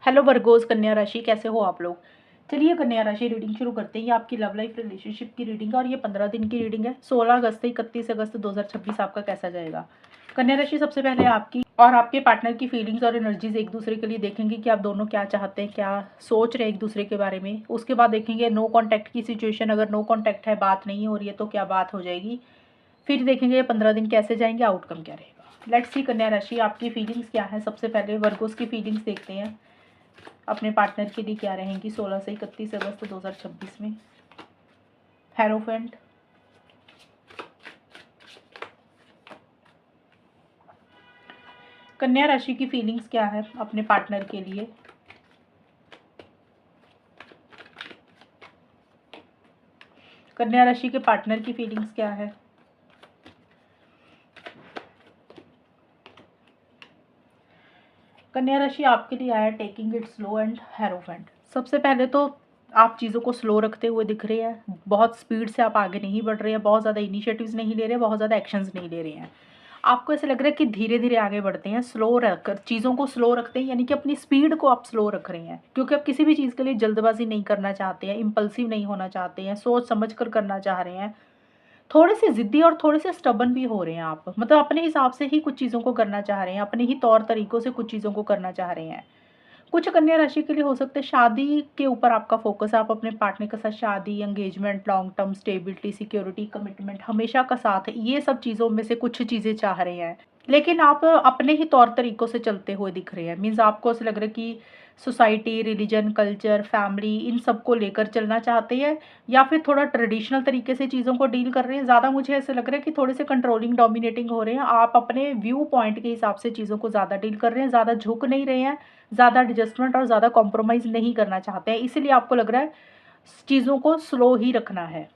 Hello Virgo's कन्या राशि, कैसे हो आप लोग। चलिए कन्या राशि रीडिंग शुरू करते हैं। ये आपकी लव लाइफ रिलेशनशिप की रीडिंग है और ये 15 दिन की रीडिंग है। 16 अगस्त से 31 अगस्त 2026 आपका कैसा जाएगा। कन्या राशि, सबसे पहले आपकी और आपके पार्टनर की फीलिंग्स और एनर्जीज एक दूसरे के लिए देखेंगे कि आप दोनों क्या चाहते हैं, क्या सोच रहे हैं एक दूसरे के बारे में। उसके बाद देखेंगे नो कॉन्टैक्ट की सिचुएशन, अगर नो कॉन्टैक्ट है, बात नहीं हो रही है तो क्या बात हो जाएगी। फिर देखेंगे 15 दिन कैसे जाएंगे, आउटकम क्या रहेगा। लेट्स सी कन्या राशि, आपकी फीलिंग्स क्या है। सबसे पहले वर्गोस की फीलिंग्स देखते हैं, अपने पार्टनर के लिए क्या रहेंगी 16 से 31 अगस्त 2026 में। हेरोफेंट, कन्या राशि की फीलिंग्स क्या है अपने पार्टनर के लिए। कन्या राशि के पार्टनर की फीलिंग्स क्या है। कन्या राशि आपके लिए आया taking it slow and hierophant. सबसे पहले तो आप चीज़ों को स्लो रखते हुए दिख रहे हैं, बहुत स्पीड से आप आगे नहीं बढ़ रहे हैं, बहुत ज़्यादा इनिशिएटिव्स नहीं ले रहे, बहुत ज़्यादा एक्शंस नहीं ले रहे हैं। आपको ऐसा लग रहा है कि धीरे धीरे आगे बढ़ते हैं, स्लो रखकर चीज़ों को स्लो रखते हैं, यानी कि अपनी स्पीड को आप स्लो रख रहे हैं, क्योंकि आप किसी भी चीज़ के लिए जल्दबाजी नहीं करना चाहते हैं, इम्पल्सिव नहीं होना चाहते हैं, सोच समझ कर करना चाह रहे हैं। थोड़े से ज़िद्दी और थोड़े से स्टबर्न भी हो रहे हैं आप, मतलब अपने हिसाब से ही कुछ चीज़ों को करना चाह रहे हैं, अपने ही तौर तरीकों से कुछ चीज़ों को करना चाह रहे हैं। कुछ कन्या राशि के लिए हो सकता है शादी के ऊपर आपका फोकस है, आप अपने पार्टनर के साथ शादी, engagement, long term stability, security, commitment, हमेशा का साथ, ये सब चीज़ों में से कुछ चीज़ें चाह रहे हैं। लेकिन आप अपने ही तौर तरीकों से चलते हुए दिख रहे हैं। मीन्स आपको ऐसा लग रहा है कि सोसाइटी, रिलीजन, कल्चर, फैमिली, इन सब को लेकर चलना चाहते हैं, या फिर थोड़ा ट्रेडिशनल तरीके से चीज़ों को डील कर रहे हैं। ज़्यादा मुझे ऐसा लग रहा है कि थोड़े से कंट्रोलिंग, डोमिनेटिंग हो रहे हैं। आप अपने व्यू पॉइंट के हिसाब से चीज़ों को ज़्यादा डील कर रहे हैं, ज़्यादा झुक नहीं रहे हैं, ज़्यादा एडजस्टमेंट और ज़्यादा कॉम्प्रोमाइज़ नहीं करना चाहते हैं। इसीलिए आपको लग रहा है चीज़ों को स्लो ही रखना है।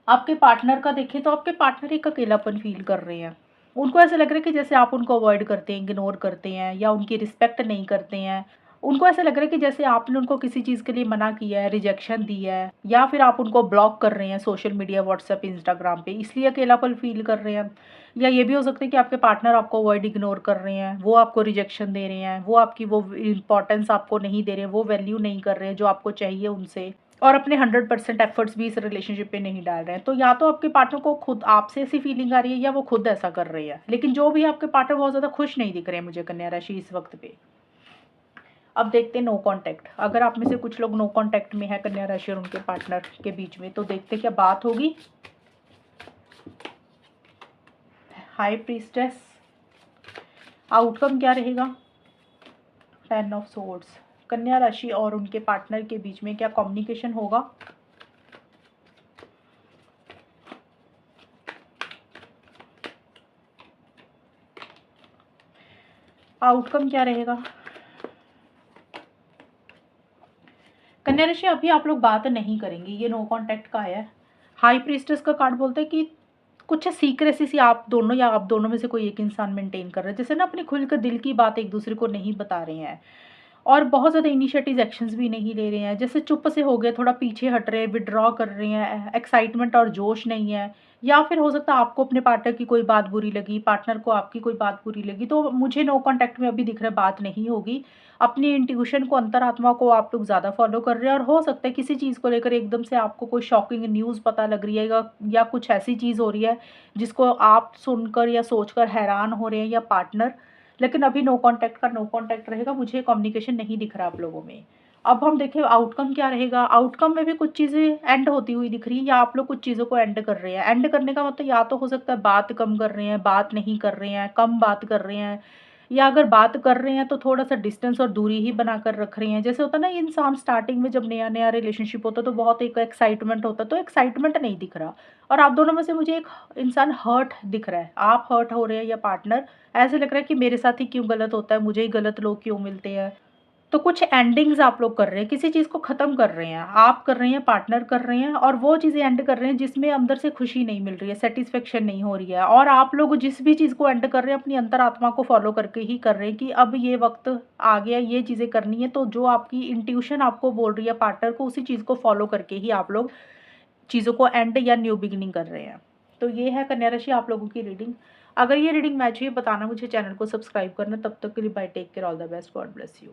आपके पार्टनर का देखें तो आपके पार्टनर एक अकेलापन फील कर रहे हैं। उनको ऐसा लग रहा है कि जैसे आप उनको अवॉइड करते हैं, इग्नोर करते हैं, या उनकी रिस्पेक्ट नहीं करते हैं। उनको ऐसा लग रहा है कि जैसे आपने उनको किसी चीज़ के लिए मना किया है, रिजेक्शन दी है, या फिर आप उनको ब्लॉक कर रहे हैं सोशल मीडिया, व्हाट्सएप, इंस्टाग्राम पे, इसलिए अकेलापन फील कर रहे हैं। या ये भी हो सकता है कि आपके पार्टनर आपको अवॉइड, इग्नोर कर रहे हैं, वो आपको रिजेक्शन दे रहे हैं, वो आपकी वो इंपॉर्टेंस आपको नहीं दे रहे हैं, वो वैल्यू नहीं कर रहे हैं जो आपको चाहिए उनसे, और अपने 100% एफर्ट्स भी इस रिलेशनशिप पे नहीं डाल रहे हैं। तो या तो आपके पार्टनर को खुद आपसे ऐसी फीलिंग आ रही है, या वो खुद ऐसा कर रही है। लेकिन जो भी आपके पार्टनर बहुत ज़्यादा खुश नहीं दिख रहे हैं मुझे कन्या राशि इस वक्त पे। अब देखते हैं नो कांटेक्ट। अगर आप में से कुछ लोग नो कांटेक्ट में है कन्या राशि और उनके पार्टनर के बीच में, तो देखते हैं क्या बात होगी। हाई प्रीस्टेस, आउटकम क्या रहेगा। 10 ऑफ सोर्ड्स, कन्या राशि और उनके पार्टनर के बीच में क्या कम्युनिकेशन होगा। आउटकम क्या रहेगा। कन्या राशि, अभी आप लोग बात नहीं करेंगे, ये नो कांटेक्ट का आया है। हाई प्रीस्टेस का कार्ड बोलता है कि कुछ सीक्रेसी सी आप दोनों, या आप दोनों में से कोई एक इंसान मेंटेन कर रहा है, जैसे ना अपनी खुलकर दिल की बात एक दूसरे को नहीं बता रहे हैं, और बहुत ज़्यादा इनिशिएटिव एक्शंस भी नहीं ले रहे हैं, जैसे चुप से हो गए, थोड़ा पीछे हट रहे हैं, विड्रॉ कर रहे हैं, एक्साइटमेंट और जोश नहीं है। या फिर हो सकता है आपको अपने पार्टनर की कोई बात बुरी लगी, पार्टनर को आपकी कोई बात बुरी लगी, तो मुझे नो कांटेक्ट में अभी दिख रहा है बात नहीं होगी। अपनी इंट्यूशन को, अंतरात्मा को आप लोग ज़्यादा फॉलो कर रहे हैं, और हो सकता है किसी चीज़ को लेकर एकदम से आपको कोई शॉकिंग न्यूज़ पता लग रही है, या कुछ ऐसी चीज़ हो रही है जिसको आप सुनकर या सोचकर हैरान हो रहे हैं, या पार्टनर। लेकिन अभी नो कांटेक्ट का नो कांटेक्ट रहेगा, मुझे कम्युनिकेशन नहीं दिख रहा आप लोगों में। अब हम देखें आउटकम क्या रहेगा। आउटकम में भी कुछ चीज़ें एंड होती हुई दिख रही है, या आप लोग कुछ चीज़ों को एंड कर रहे हैं। एंड करने का मतलब या तो हो सकता है बात कम कर रहे हैं, बात नहीं कर रहे हैं, कम बात कर रहे हैं, या अगर बात कर रहे हैं तो थोड़ा सा डिस्टेंस और दूरी ही बनाकर रख रहे हैं। जैसे होता है ना, इंसान स्टार्टिंग में जब नया नया रिलेशनशिप होता है तो बहुत एक एक्साइटमेंट होता है, तो एक्साइटमेंट नहीं दिख रहा। और आप दोनों में से मुझे एक इंसान हर्ट दिख रहा है, आप हर्ट हो रहे हैं, या पार्टनर ऐसे लग रहा है कि मेरे साथ ही क्यों गलत होता है, मुझे ही गलत लोग क्यों मिलते हैं। तो कुछ एंडिंग्स आप लोग कर रहे हैं, किसी चीज़ को ख़त्म कर रहे हैं, आप कर रहे हैं, पार्टनर कर रहे हैं, और वो चीज़ें एंड कर रहे हैं जिसमें अंदर से खुशी नहीं मिल रही है, सेटिस्फेक्शन नहीं हो रही है। और आप लोग जिस भी चीज़ को एंड कर रहे हैं अपनी अंतरात्मा को फॉलो करके ही कर रहे हैं, कि अब ये वक्त आ गया, ये चीज़ें करनी है। तो जो आपकी इंट्यूशन आपको बोल रही है पार्टनर को, उसी चीज़ को फॉलो करके ही आप लोग चीज़ों को एंड या न्यू बिगिनिंग कर रहे हैं। तो ये है कन्या राशि आप लोगों की रीडिंग। अगर ये रीडिंग मैच हुई है बताना मुझे, चैनल को सब्सक्राइब करना। तब तक के लिए bye, take care, all the best, God bless you.